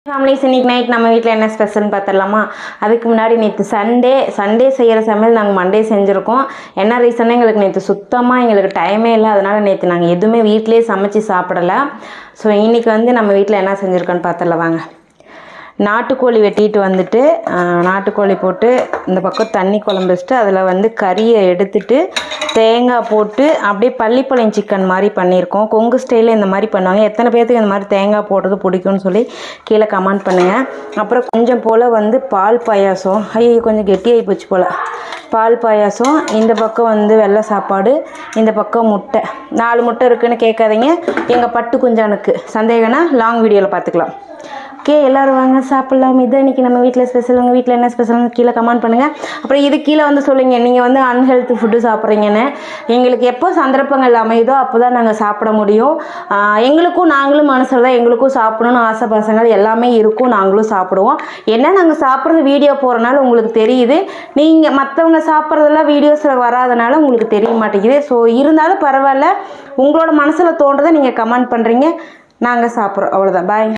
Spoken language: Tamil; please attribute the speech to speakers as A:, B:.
A: ஃபேமிலிஸ் இன்னைக்கு நைட் நம்ம வீட்டில் என்ன ஸ்பெஷல்னு பார்த்துடலாமா? அதுக்கு முன்னாடி நேற்று சண்டே செய்கிற சமையல் நாங்கள் மண்டே செஞ்சுருக்கோம். என்ன ரீசன்னா எங்களுக்கு நேற்று சுத்தமாக எங்களுக்கு டைமே இல்லை. அதனால் நேற்று நாங்கள் எதுவுமே வீட்டிலே சமைச்சு சாப்பிடலை. ஸோ இன்றைக்கி நம்ம வீட்டில் என்ன செஞ்சுருக்கோன்னு பார்த்துடலாம் வாங்க. நாட்டுக்கோழி வெட்டிட்டு வந்துட்டு நாட்டுக்கோழி போட்டு இந்த பக்கம் தண்ணி குழம்பு வச்சுட்டு அதில் கறியை எடுத்துட்டு தேங்காய் போட்டு அப்படியே பள்ளிப்பாளையம் சிக்கன் மாதிரி பண்ணியிருக்கோம். கொங்கு ஸ்டைலில் இந்த மாதிரி பண்ணுவாங்க. எத்தனை பேர்த்துக்கு இந்த மாதிரி தேங்காய் போடுறது பிடிக்கும்னு சொல்லி கீழே கமெண்ட் பண்ணுங்கள். அப்புறம் கொஞ்சம் போல் பால் பாயாசம், கொஞ்சம் கெட்டியாகி போச்சு போல், பால் பாயாசம். இந்த பக்கம் வெள்ளை சாப்பாடு, இந்த பக்கம் முட்டை. 4 முட்டை இருக்குதுன்னு கேட்காதீங்க, எங்கள் பட்டு குஞ்சானுக்கு. சந்தேகம்னா லாங் வீடியோவில் பார்த்துக்கலாம். ஓகே, எல்லோரும் வாங்க சாப்பிட்லாம். இதை இன்றைக்கி நம்ம வீட்டில் ஸ்பெஷல். உங்கள் வீட்டில் என்ன ஸ்பெஷல்னு கீழே கமெண்ட் பண்ணுங்கள். அப்புறம் இது கீழே சொல்லுங்கள், நீங்கள் அன்ஹெல்த்தி ஃபுட்டு சாப்பிட்றீங்கன்னு. எங்களுக்கு எப்போ சந்தர்ப்பங்கள் அமையுதோ அப்போ தான் நாங்கள் சாப்பிட முடியும். எங்களுக்கும் நாங்களும் மனசில் தான் எங்களுக்கும் சாப்பிடணும்னு ஆசை பசங்கள் எல்லாமே இருக்கும். நாங்களும் சாப்பிடுவோம். என்ன நாங்கள் சாப்பிட்றது வீடியோ போகிறனால உங்களுக்கு தெரியுது. நீங்கள் மற்றவங்க சாப்பிட்றதெல்லாம் வீடியோஸில் வராதனால உங்களுக்கு தெரிய மாட்டேங்குது. ஸோ இருந்தாலும் பரவாயில்ல, உங்களோட மனசில் தோன்றதை நீங்கள் கமெண்ட் பண்ணுறீங்க, நாங்கள் சாப்பிட்றோம். அவ்வளோதான். பாய்.